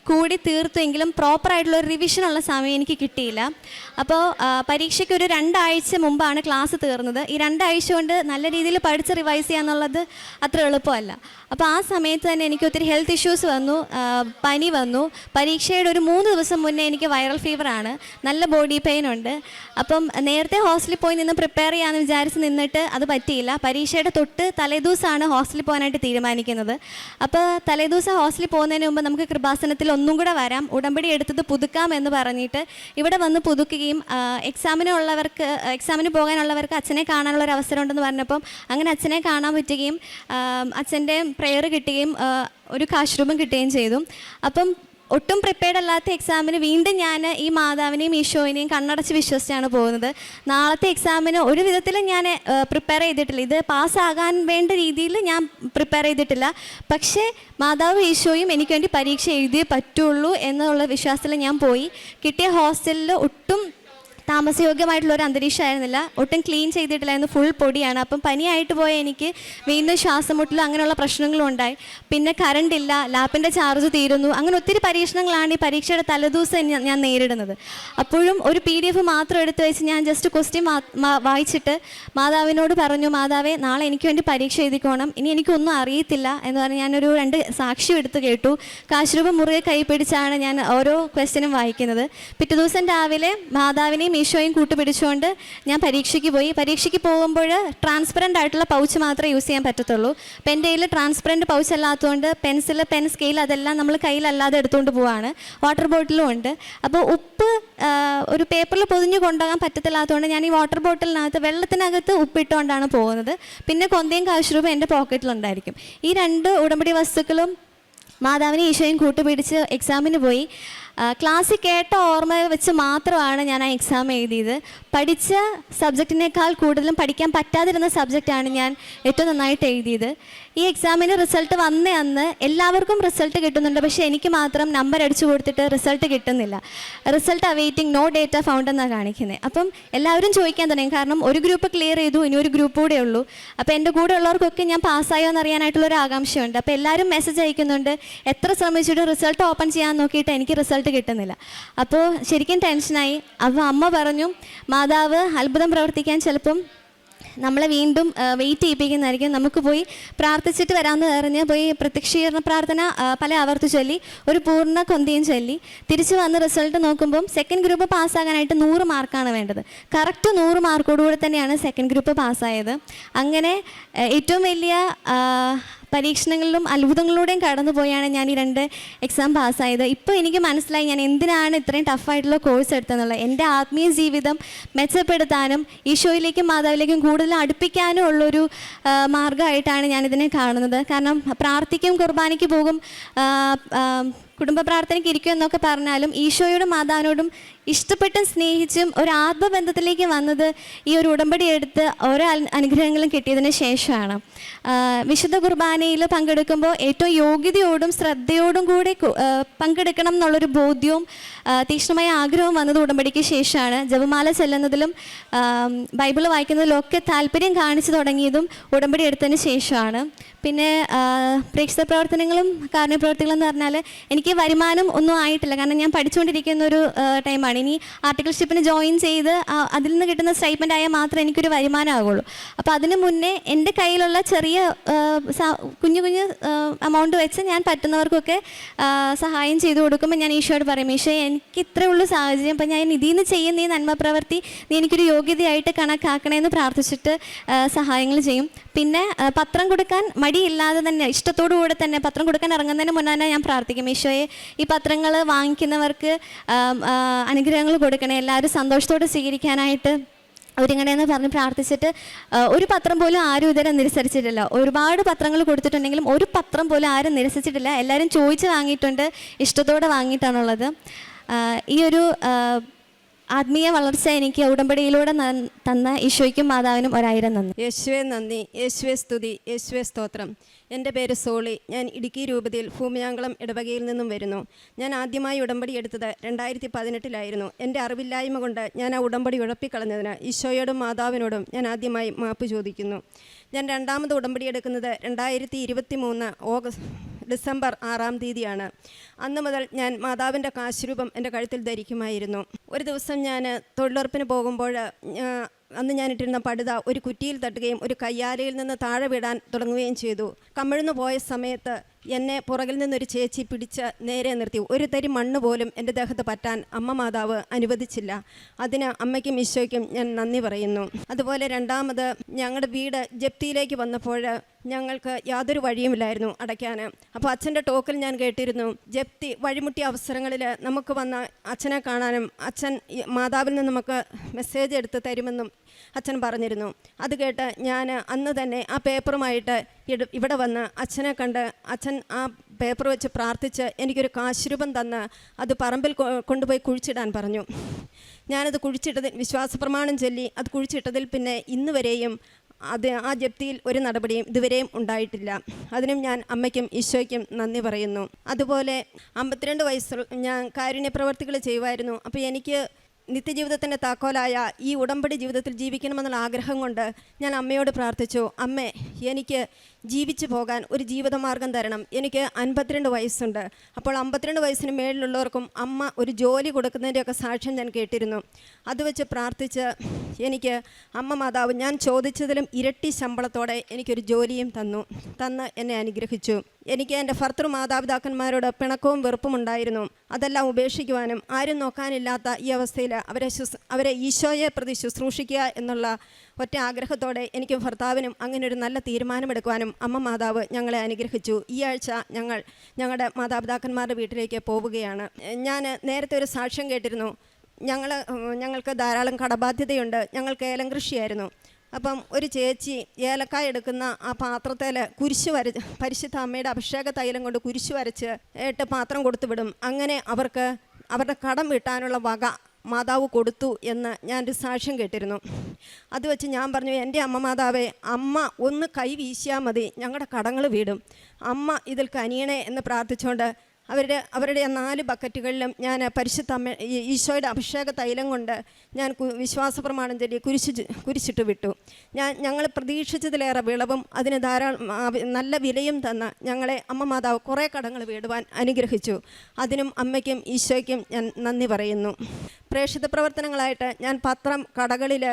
കൂടി തീർത്തുവെങ്കിലും പ്രോപ്പറായിട്ടുള്ളൊരു റിവിഷനുള്ള സമയം എനിക്ക് കിട്ടിയില്ല. അപ്പോൾ പരീക്ഷയ്ക്ക് ഒരു 2 ആഴ്ച മുമ്പാണ് ക്ലാസ് തീർന്നത്. ഈ 2 ആഴ്ച കൊണ്ട് നല്ല രീതിയിൽ പഠിച്ച് റിവൈസ് ചെയ്യാന്നുള്ളത് അത്ര എളുപ്പമല്ല. അപ്പോൾ ആ സമയത്ത് തന്നെ എനിക്ക് ഒത്തിരി ഹെൽത്ത് ഇഷ്യൂസ് വന്നു, പനി വന്നു. പരീക്ഷയുടെ ഒരു 3 ദിവസം മുന്നേ എനിക്ക് വൈറൽ ഫീവറാണ്, നല്ല ബോഡി പെയിൻ ഉണ്ട്. അപ്പം നേരത്തെ ഹോസ്റ്റലിൽ പോയി നിന്ന് പ്രിപ്പയർ ചെയ്യാമെന്ന് വിചാരിച്ച് നിന്നിട്ട് അത് പറ്റിയില്ല. പരീക്ഷയുടെ തൊട്ട് തലേദിവസമാണ് ഹോസ്റ്റലിൽ പോകാനായിട്ട് തീരുമാനിക്കുന്നത്. അപ്പോൾ തലേദിവസം ഹോസ്റ്റലിൽ പോകുന്നതിന് മുമ്പ് നമുക്ക് കൃപാസനത്തിൽ ഒന്നും കൂടെ വരാം, ഉടമ്പടി എടുത്തത് പുതുക്കാം എന്ന് പറഞ്ഞിട്ട് ഇവിടെ വന്ന് പുതുക്കുകയും എക്സാമിന് പോകാനുള്ളവർക്ക് അച്ഛനെ കാണാനുള്ള ഒരു അവസരം ഉണ്ടെന്ന് പറഞ്ഞപ്പം അങ്ങനെ അച്ഛനെ കാണാൻ പറ്റുകയും അച്ഛൻ്റെ പ്രെയർ കിട്ടുകയും ഒരു കാശ് രൂപം കിട്ടുകയും ചെയ്തു. അപ്പം ഒട്ടും പ്രിപ്പയർഡ് അല്ലാത്ത എക്സാമിന് വീണ്ടും ഞാൻ ഈ മാതാവിനെയും ഈശോയിനെയും കണ്ണടച്ച് വിശ്വസിച്ചാണ് പോകുന്നത്. നാളത്തെ എക്സാമിന് ഒരു വിധത്തിലും ഞാൻ പ്രിപ്പയർ ചെയ്തിട്ടില്ല, ഇത് പാസ്സാകാൻ വേണ്ട രീതിയിൽ ഞാൻ പ്രിപ്പയർ ചെയ്തിട്ടില്ല. പക്ഷേ മാതാവ് ഈശോയും എനിക്ക് വേണ്ടി പരീക്ഷ എഴുതിയേ പറ്റുള്ളൂ എന്നുള്ള വിശ്വാസത്തിൽ ഞാൻ പോയി. കിട്ടിയ ഹോസ്റ്റലിൽ ഒട്ടും താമസയോഗ്യമായിട്ടുള്ളൊരു അന്തരീക്ഷമായിരുന്നില്ല, ഒട്ടും ക്ലീൻ ചെയ്തിട്ടില്ലായിരുന്നു, ഫുൾ പൊടിയാണ്. അപ്പം പനിയായിട്ട് പോയ എനിക്ക് വീണ്ടും ശ്വാസം മുട്ടലും അങ്ങനെയുള്ള പ്രശ്നങ്ങളും ഉണ്ടായി. പിന്നെ കറണ്ട് ഇല്ല, ലാപ്പിൻ്റെ ചാർജ് തീരുന്നു, അങ്ങനെ ഒത്തിരി പരീക്ഷണങ്ങളാണ് ഈ പരീക്ഷയുടെ തലേദിവസം ഞാൻ നേരിടുന്നത്. അപ്പോഴും ഒരു PDF മാത്രം എടുത്ത് വെച്ച് ഞാൻ ജസ്റ്റ് ക്വസ്റ്റ്യൻ വായിച്ചിട്ട് മാതാവിനോട് പറഞ്ഞു, മാതാവേ നാളെ എനിക്ക് വേണ്ടി പരീക്ഷ എഴുതിക്കോണം, ഇനി എനിക്കൊന്നും അറിയത്തില്ല എന്ന് പറഞ്ഞ് ഞാനൊരു 2 സാക്ഷ്യം എടുത്ത് കേട്ടു. കാശുരൂപം മുറുകെ കൈ പിടിച്ചാണ് ഞാൻ ഓരോ ക്വസ്റ്റ്യനും വായിക്കുന്നത്. പിറ്റേ ദിവസം രാവിലെ മാതാവിനെയും ഈശോയും കൂട്ടുപിടിച്ചുകൊണ്ട് ഞാൻ പരീക്ഷയ്ക്ക് പോയി. പരീക്ഷയ്ക്ക് പോകുമ്പോൾ ട്രാൻസ്പെറൻ്റ് ആയിട്ടുള്ള പൗച്ച് മാത്രമേ യൂസ് ചെയ്യാൻ പറ്റത്തുള്ളൂ. അപ്പം എൻ്റെ കയ്യിൽ ട്രാൻസ്പെറൻറ്റ് പൗച്ച് അല്ലാത്തതുകൊണ്ട് പെൻസിൽ, പെൻ, സ്കെയിൽ അതെല്ലാം നമ്മൾ കയ്യിലല്ലാതെ എടുത്തുകൊണ്ട് പോവാണ്. വാട്ടർ ബോട്ടിലും ഉണ്ട്. അപ്പോൾ ഉപ്പ് ഒരു പേപ്പറിൽ പൊതിഞ്ഞ് കൊണ്ടുപോകാൻ പറ്റത്തില്ലാത്തതുകൊണ്ട് ഞാൻ ഈ വാട്ടർ ബോട്ടിലിനകത്ത് വെള്ളത്തിനകത്ത് ഉപ്പിട്ടുകൊണ്ടാണ് പോകുന്നത്. പിന്നെ കൊന്തയും കാശുരൂപം എൻ്റെ പോക്കറ്റിലുണ്ടായിരിക്കും. ഈ 2 ഉടമ്പടി വസ്തുക്കളും മാതാവിനെ ഈശോയും കൂട്ടുപിടിച്ച് എക്സാമിന് പോയി. ക്ലാസ്സിൽ കേട്ട ഓർമ്മ വെച്ച് മാത്രമാണ് ഞാൻ ആ എക്സാം എഴുതിയത്. പഠിച്ച സബ്ജക്റ്റിനേക്കാൾ കൂടുതലും പഠിക്കാൻ പറ്റാതിരുന്ന സബ്ജക്റ്റാണ് ഞാൻ ഏറ്റവും നന്നായിട്ട് എഴുതിയത്. ഈ എക്സാമിന് റിസൾട്ട് വന്ന അന്ന് എല്ലാവർക്കും റിസൾട്ട് കിട്ടുന്നുണ്ട്, പക്ഷേ എനിക്ക് മാത്രം നമ്പർ അടിച്ചു കൊടുത്തിട്ട് റിസൾട്ട് കിട്ടുന്നില്ല. Result awaiting, no data found എന്നാണ് കാണിക്കുന്നത്. അപ്പം എല്ലാവരും ചോദിക്കാൻ തുടങ്ങി, കാരണം ഒരു ഗ്രൂപ്പ് ക്ലിയർ ചെയ്തു, ഇനി ഒരു ഗ്രൂപ്പ് കൂടെ ഉള്ളൂ. അപ്പോൾ എൻ്റെ കൂടെ ഉള്ളവർക്കൊക്കെ ഞാൻ പാസ്സായോ എന്നറിയാനായിട്ടുള്ളൊരു ആകാംക്ഷയുണ്ട്. അപ്പോൾ എല്ലാവരും മെസ്സേജ് അയക്കുന്നുണ്ട്, എത്ര ശ്രമിച്ചിട്ടും റിസൾട്ട് ഓപ്പൺ ചെയ്യാൻ നോക്കിയിട്ട് എനിക്ക് റിസൾട്ട് കിട്ടുന്നില്ല. അപ്പോൾ ശരിക്കും ടെൻഷനായി. അപ്പോൾ അമ്മ പറഞ്ഞു, മാതാവ് അത്ഭുതം പ്രവർത്തിക്കാൻ ചിലപ്പം നമ്മളെ വീണ്ടും വെയിറ്റ് ചെയ്യിപ്പിക്കുന്നതായിരിക്കും, നമുക്ക് പോയി പ്രാർത്ഥിച്ചിട്ട് വരാമെന്ന് പറഞ്ഞ് പോയി പ്രത്യക്ഷീകരണ പ്രാർത്ഥന പല ആവർത്തി ചൊല്ലി, ഒരു പൂർണ്ണ കൊന്തയും ചൊല്ലി തിരിച്ച് വന്ന് റിസൾട്ട് നോക്കുമ്പം സെക്കൻഡ് ഗ്രൂപ്പ് പാസ്സാകാനായിട്ട് 100 മാർക്കാണ് വേണ്ടത്. കറക്റ്റ് 100 മാർക്കോടുകൂടി തന്നെയാണ് സെക്കൻഡ് ഗ്രൂപ്പ് പാസ്സായത്. അങ്ങനെ ഏറ്റവും വലിയ പരീക്ഷണങ്ങളിലും അത്ഭുതങ്ങളിലൂടെയും കടന്നു പോയാണ് ഞാൻ ഈ 2 എക്സാം പാസ്സായത്. ഇപ്പോൾ എനിക്ക് മനസ്സിലായി ഞാൻ എന്തിനാണ് ഇത്രയും ടഫായിട്ടുള്ള കോഴ്സ് എടുത്തതെന്നുള്ളത്. എൻ്റെ ആത്മീയ ജീവിതം മെച്ചപ്പെടുത്താനും ഈശോയിലേക്കും മാതാവിലേക്കും കൂടുതൽ അടുപ്പിക്കാനും ഉള്ളൊരു മാർഗ്ഗമായിട്ടാണ് ഞാനിതിനെ കാണുന്നത്. കാരണം പ്രാർത്ഥിക്കും, കുർബാനയ്ക്ക് പോകും, കുടുംബ പ്രാർത്ഥനയ്ക്ക് ഇരിക്കുമെന്നൊക്കെ പറഞ്ഞാലും ഈശോയോടും മാതാവിനോടും ഇഷ്ടപ്പെട്ടും സ്നേഹിച്ചും ഒരു ആത്മബന്ധത്തിലേക്ക് വന്നത് ഈ ഒരു ഉടമ്പടി എടുത്ത് ഓരോ അനുഗ്രഹങ്ങളും കിട്ടിയതിന് ശേഷമാണ്. വിശുദ്ധ കുർബാനയിൽ പങ്കെടുക്കുമ്പോൾ ഏറ്റവും യോഗ്യതയോടും ശ്രദ്ധയോടും കൂടി പങ്കെടുക്കണം എന്നുള്ളൊരു ബോധ്യവും തീക്ഷ്ണമായ ആഗ്രഹവും വന്നത് ഉടമ്പടിക്ക് ശേഷമാണ്. ജപമാല ചെല്ലുന്നതിലും ബൈബിൾ വായിക്കുന്നതിലും ഒക്കെ താല്പര്യം കാണിച്ചു തുടങ്ങിയതും ഉടമ്പടി എടുത്തതിന് ശേഷമാണ്. പിന്നെ പ്രേക്ഷിത പ്രവർത്തനങ്ങളും കാരുണ്യ പ്രവർത്തികളും എന്ന് പറഞ്ഞാൽ എനിക്ക് വരുമാനം ഒന്നും ആയിട്ടില്ല. കാരണം ഞാൻ പഠിച്ചുകൊണ്ടിരിക്കുന്ന ഒരു ടൈമാണ്. ഇനി ആർട്ടിക്കിൾഷിപ്പിന് ജോയിൻ ചെയ്ത് അതിൽ നിന്ന് കിട്ടുന്ന സ്റ്റൈപ്പൻഡ് ആയാൽ മാത്രമേ എനിക്കൊരു വരുമാനം ആകുള്ളൂ. അപ്പോൾ അതിന് മുന്നേ എൻ്റെ കയ്യിലുള്ള ചെറിയ കുഞ്ഞു എമൗണ്ട് വെച്ച് ഞാൻ പറ്റുന്നവർക്കൊക്കെ സഹായം ചെയ്തു കൊടുക്കുമ്പോൾ ഞാൻ ഈശോയോട് പറയും, ഈശോ എനിക്ക് ഇത്രയേ ഉള്ളൂ സാഹചര്യം, അപ്പം ഞാൻ ഇതിൽ നിന്ന് ചെയ്യുന്ന ഈ നന്മ പ്രവൃത്തി നീ എനിക്കൊരു യോഗ്യതയായിട്ട് കണക്കാക്കണമെന്ന് പ്രാർത്ഥിച്ചിട്ട് സഹായങ്ങൾ ചെയ്യും. പിന്നെ പത്രം കൊടുക്കാൻ മടിയില്ലാതെ തന്നെ ഇഷ്ടത്തോടു കൂടെ തന്നെ പത്രം കൊടുക്കാൻ ഇറങ്ങുന്നതിന് മുന്നേ തന്നെ ഞാൻ പ്രാർത്ഥിക്കും, ഈശോയെ ഈ പത്രങ്ങൾ വാങ്ങിക്കുന്നവർക്ക് അനുഗ്രഹങ്ങൾ കൊടുക്കണേ, എല്ലാവരും സന്തോഷത്തോടെ സ്വീകരിക്കാനായിട്ട് ഒരുങ്ങണമെന്ന് പറഞ്ഞ് പ്രാർത്ഥിച്ചിട്ട് ഒരു പത്രം പോലും ആരും ഇതുവരെ നിരസിച്ചിട്ടില്ല. ഒരുപാട് പത്രങ്ങൾ കൊടുത്തിട്ടുണ്ടെങ്കിലും ഒരു പത്രം പോലും ആരും നിരസിച്ചിട്ടില്ല. എല്ലാവരും ചോദിച്ച് വാങ്ങിയിട്ടുണ്ട്, ഇഷ്ടത്തോടെ വാങ്ങിയിട്ടാണുള്ളത്. ഈ ഒരു ആത്മീയ വളർച്ച എനിക്ക് ഉടമ്പടിയിലൂടെ തന്ന ഈശോയ്ക്കും മാതാവിനും 1000 നന്ദി.
യേശുവേ നന്ദി, യേശുവേ സ്തുതി, യേശുവേ സ്തോത്രം. എൻ്റെ പേര് സോളി. ഞാൻ ഇടുക്കി രൂപതയിൽ ഭൂമിയാങ്കളം ഇടവകയിൽ നിന്നും വരുന്നു. ഞാൻ ആദ്യമായി ഉടമ്പടി എടുത്തത് 2018 എൻ്റെ അറിവില്ലായ്മ കൊണ്ട് ഞാൻ ആ ഉടമ്പടി ഉഴപ്പിക്കളഞ്ഞതിന് ഈശോയോടും മാതാവിനോടും ഞാൻ ആദ്യമായി മാപ്പ് ചോദിക്കുന്നു. ഞാൻ രണ്ടാമത് ഉടമ്പടി എടുക്കുന്നത് 2023 ഡിസംബർ 6-ാം തീയതിയാണ്. അന്ന് മുതൽ ഞാൻ മാതാവിൻ്റെ കാശുരൂപം എൻ്റെ കഴുത്തിൽ ധരിക്കുമായിരുന്നു. ഒരു ദിവസം ഞാൻ തൊഴിലുറപ്പിന് പോകുമ്പോൾ അന്ന് ഞാനിട്ടിരുന്ന പടുത ഒരു കുറ്റിയിൽ തട്ടുകയും ഒരു കയ്യാലയിൽ നിന്ന് താഴെ വിടാൻ തുടങ്ങുകയും ചെയ്തു. കമിഴ്ന്നു പോയ സമയത്ത് എന്നെ പുറകിൽ നിന്നൊരു ചേച്ചി പിടിച്ച് നേരെ നിർത്തി. ഒരു തരി മണ്ണ് പോലും എൻ്റെ ദേഹത്ത് പറ്റാൻ അമ്മ മാതാവ് അനുവദിച്ചില്ല. അതിന് അമ്മയ്ക്കും ഈശോയ്ക്കും ഞാൻ നന്ദി പറയുന്നു. അതുപോലെ രണ്ടാമത് ഞങ്ങളുടെ വീട് ജപ്തിയിലേക്ക് വന്നപ്പോൾ ഞങ്ങൾക്ക് യാതൊരു വഴിയുമില്ലായിരുന്നു അടയ്ക്കാൻ. അപ്പോൾ അച്ഛൻ്റെ ടോക്കിൽ ഞാൻ കേട്ടിരുന്നു, ജപ്തി വഴിമുട്ടിയ അവസരങ്ങളിൽ നമുക്ക് വന്ന അച്ഛനെ കാണാനും അച്ഛൻ മാതാവിൽ നിന്ന് നമുക്ക് മെസ്സേജ് എടുത്ത് തരുമെന്നും അച്ഛൻ പറഞ്ഞിരുന്നു. അത് കേട്ട് ഞാൻ അന്ന് തന്നെ ആ പേപ്പറുമായിട്ട് ഇവിടെ വന്ന് അച്ഛനെ കണ്ട് അച്ഛൻ ആ പേപ്പർ വെച്ച് പ്രാർത്ഥിച്ച് എനിക്കൊരു കാശുരൂപം തന്ന് അത് പറമ്പിൽ കൊണ്ടുപോയി കുഴിച്ചിടാൻ പറഞ്ഞു. ഞാനത് കുഴിച്ചിട്ടതിൽ വിശ്വാസപ്രമാണം ചൊല്ലി അത് കുഴിച്ചിട്ടതിൽ പിന്നെ ഇന്ന് വരെയും ആ ജപ്തിയിൽ ഒരു നടപടിയും ഇതുവരെയും ഉണ്ടായിട്ടില്ല. അതിനും ഞാൻ അമ്മയ്ക്കും ഈശോയ്ക്കും നന്ദി പറയുന്നു. അതുപോലെ 52 വയസ്സിൽ ഞാൻ കാരുണ്യ പ്രവർത്തികൾ ചെയ്യുമായിരുന്നു. അപ്പോൾ എനിക്ക് നിത്യജീവിതത്തിൻ്റെ താക്കോലായ ഈ ഉടമ്പടി ജീവിതത്തിൽ ജീവിക്കണമെന്നുള്ള ആഗ്രഹം കൊണ്ട് ഞാൻ അമ്മയോട് പ്രാർത്ഥിച്ചു, അമ്മേ എനിക്ക് ജീവിച്ചു പോകാൻ ഒരു ജീവിതമാർഗം തരണം. എനിക്ക് 52 വയസ്സുണ്ട്. അപ്പോൾ 52 വയസ്സിന് മേളിലുള്ളവർക്കും അമ്മ ഒരു ജോലി കൊടുക്കുന്നതിൻ്റെയൊക്കെ സാക്ഷ്യം ഞാൻ കേട്ടിരുന്നു. അത് വെച്ച് പ്രാർത്ഥിച്ച് എനിക്ക് അമ്മ മാതാവ് ഞാൻ ചോദിച്ചതിലും ഇരട്ടി ശമ്പളത്തോടെ എനിക്കൊരു ജോലിയും തന്ന് എന്നെ അനുഗ്രഹിച്ചു. എനിക്ക് എൻ്റെ ഭർത്തൃ മാതാപിതാക്കന്മാരോട് പിണക്കവും വെറുപ്പും ഉണ്ടായിരുന്നു. അതെല്ലാം ഉപേക്ഷിക്കുവാനും ആരും നോക്കാനില്ലാത്ത ഈ അവസ്ഥയിൽ അവരെ ഈശോയെ പ്രതി ശുശ്രൂഷിക്കുക എന്നുള്ള ഒറ്റ ആഗ്രഹത്തോടെ എനിക്കും ഭർത്താവിനും അങ്ങനെ ഒരു നല്ല തീരുമാനമെടുക്കുവാനും അമ്മ മാതാവ് ഞങ്ങളെ അനുഗ്രഹിച്ചു. ഈ ആഴ്ച ഞങ്ങളുടെ മാതാപിതാക്കന്മാരുടെ വീട്ടിലേക്ക് പോവുകയാണ്. ഞാൻ നേരത്തെ ഒരു സാക്ഷ്യം കേട്ടിരുന്നു. ഞങ്ങൾക്ക് ധാരാളം കടബാധ്യതയുണ്ട്. ഞങ്ങൾക്ക് ഏലം കൃഷിയായിരുന്നു. അപ്പം ഒരു ചേച്ചി ഏലക്കായ എടുക്കുന്ന ആ പാത്രത്തിൽ കുരിശ് വരച്ച് പരിശുദ്ധ അമ്മയുടെ അഭിഷേക തൈലം കൊണ്ട് കുരിശ് വരച്ച് പാത്രം കൊടുത്തു വിടും. അങ്ങനെ അവരുടെ കടം വീട്ടാനുള്ള വക മാതാവ് കൊടുത്തു എന്ന് ഞാനൊരു സാക്ഷ്യം കേട്ടിരുന്നു. അത് വെച്ച് ഞാൻ പറഞ്ഞു, എൻ്റെ അമ്മ മാതാവേ, അമ്മ ഒന്ന് കൈ വീശിയാൽ മതി, ഞങ്ങളുടെ കടങ്ങൾ വീടും, അമ്മ ഇതിൽ കനിയണേ എന്ന് പ്രാർത്ഥിച്ചുകൊണ്ട് അവരുടെ 4 ബക്കറ്റുകളിലും ഞാൻ പരിശുദ്ധ അമ്മ ഈശോയുടെ അഭിഷേക തൈലം കൊണ്ട് ഞാൻ വിശ്വാസപ്രമാണം ചൊല്ലി കുരിശിട്ട് വിട്ടു. ഞങ്ങൾ പ്രതീക്ഷിച്ചതിലേറെ വിളവും അതിന് ധാരാളം നല്ല വിലയും തന്ന ഞങ്ങളെ അമ്മ മാതാവ് കുറേ കടങ്ങൾ വീടുവാൻ അനുഗ്രഹിച്ചു. അതിനും അമ്മയ്ക്കും ഈശോയ്ക്കും ഞാൻ നന്ദി പറയുന്നു. പ്രേക്ഷിത പ്രവർത്തനങ്ങളായിട്ട് ഞാൻ പത്രം കടകളിൽ,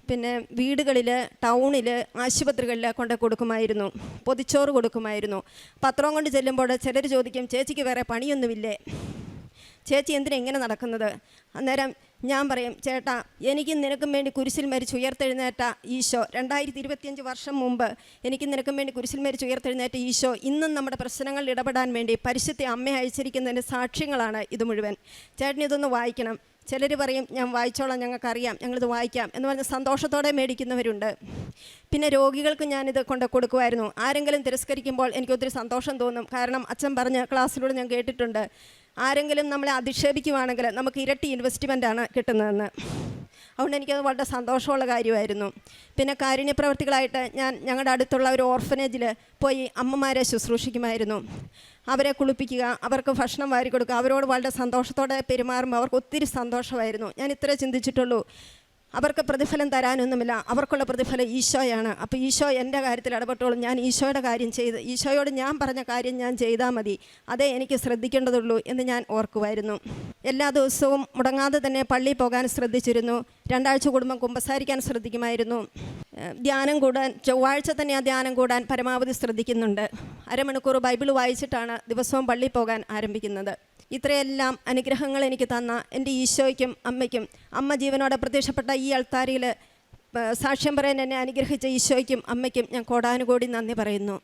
പിന്നെ വീടുകളിൽ, ടൗണിൽ, ആശുപത്രികളിൽ കൊണ്ട് കൊടുക്കുമായിരുന്നു. പൊതിച്ചോറ് കൊടുക്കുമായിരുന്നു. പത്രം കൊണ്ട് ചെല്ലുമ്പോൾ ചിലർ ചോദിക്കും, ചേച്ചിക്ക് വേറെ പണിയൊന്നുമില്ലേ, ചേച്ചി എന്തിനാ ഇങ്ങനെ നടക്കുന്നത്? അന്നേരം ഞാൻ പറയും, ചേട്ടാ എനിക്കും നിനക്കും വേണ്ടി കുരിശിൽ മരിച്ച് ഉയർത്തെഴുന്നേറ്റ ഈശോ 2025 വർഷം മുമ്പ് എനിക്കും നിനക്കും വേണ്ടി കുരിശിൽ മരിച്ച് ഉയർത്തെഴുന്നേറ്റ ഈശോ ഇന്നും നമ്മുടെ പ്രശ്നങ്ങളിൽ ഇടപെടാൻ വേണ്ടി പരിശുദ്ധ അമ്മയെ അയച്ചിരിക്കുന്നതിൻ്റെ സാക്ഷ്യങ്ങളാണ് ഇത് മുഴുവൻ. ചേട്ടൻ ഇതൊന്ന് വായിക്കണം. ചിലർ പറയും, ഞാൻ വായിച്ചോളാം, ഞങ്ങൾക്കറിയാം, ഞങ്ങളിത് വായിക്കാം എന്ന് പറഞ്ഞ് സന്തോഷത്തോടെ മേടിക്കുന്നവരുണ്ട്. പിന്നെ രോഗികൾക്ക് ഞാനിത് കൊണ്ട് കൊടുക്കുമായിരുന്നു. ആരെങ്കിലും തിരസ്കരിക്കുമ്പോൾ എനിക്ക് ഒത്തിരി സന്തോഷം തോന്നും. കാരണം അച്ഛൻ പറഞ്ഞ് ക്ലാസ്സിലൂടെ ഞാൻ കേട്ടിട്ടുണ്ട്, ആരെങ്കിലും നമ്മളെ അധിക്ഷേപിക്കുവാണെങ്കിൽ നമുക്ക് ഇരട്ടി ഇൻവെസ്റ്റ്മെൻറ്റാണ് കിട്ടുന്നതെന്ന്. അതുകൊണ്ട് എനിക്കത് വളരെ സന്തോഷമുള്ള കാര്യമായിരുന്നു. പിന്നെ കാരുണ്യ പ്രവർത്തികളായിട്ട് ഞാൻ ഞങ്ങളുടെ അടുത്തുള്ള ഒരു ഓർഫനേജിൽ പോയി അമ്മമാരെ ശുശ്രൂഷിക്കുമായിരുന്നു. അവരെ കുളിപ്പിക്കുക, അവർക്ക് ഭക്ഷണം വാരി കൊടുക്കുക, അവരോട് വളരെ സന്തോഷത്തോടെ പെരുമാറുമ്പോൾ അവർക്ക് ഒത്തിരി സന്തോഷമായിരുന്നു. ഞാൻ ഇത്രേ ചിന്തിച്ചിട്ടുള്ളൂ, അവർക്ക് പ്രതിഫലം തരാനൊന്നുമില്ല, അവർക്കുള്ള പ്രതിഫലം ഈശോയാണ്. അപ്പോൾ ഈശോ എൻ്റെ കാര്യത്തിൽ ഇടപെട്ടോളും. ഞാൻ ഈശോയുടെ കാര്യം ചെയ്ത്, ഈശോയോട് ഞാൻ പറഞ്ഞ കാര്യം ഞാൻ ചെയ്താൽ മതി, അതേ എനിക്ക് ശ്രദ്ധിക്കേണ്ടതുള്ളൂ എന്ന് ഞാൻ ഓർക്കുമായിരുന്നു. എല്ലാ ദിവസവും മുടങ്ങാതെ തന്നെ പള്ളിയിൽ പോകാൻ ശ്രദ്ധിച്ചിരുന്നു. 2 ആഴ്ച കൂടുമ്പം കുമ്പസാരിക്കാൻ ശ്രദ്ധിക്കുമായിരുന്നു. ധ്യാനം കൂടാൻ, ചൊവ്വാഴ്ച തന്നെ ആ ധ്യാനം കൂടാൻ പരമാവധി ശ്രദ്ധിക്കുന്നുണ്ട്. അരമണിക്കൂർ ബൈബിൾ വായിച്ചിട്ടാണ് ദിവസവും പള്ളിയിൽ പോകാൻ ആരംഭിക്കുന്നത്. ഇത്രയെല്ലാം അനുഗ്രഹങ്ങൾ എനിക്ക് തന്ന എൻ്റെ ഈശോയ്ക്കും അമ്മയ്ക്കും, അമ്മ ജീവനോടെ പ്രത്യക്ഷപ്പെട്ട ഈ അൾത്താരയിൽ സാക്ഷ്യം പറയാൻ എന്നെ അനുഗ്രഹിച്ച ഈശോയ്ക്കും അമ്മയ്ക്കും ഞാൻ കോടാനുകോടി നന്ദി പറയുന്നു.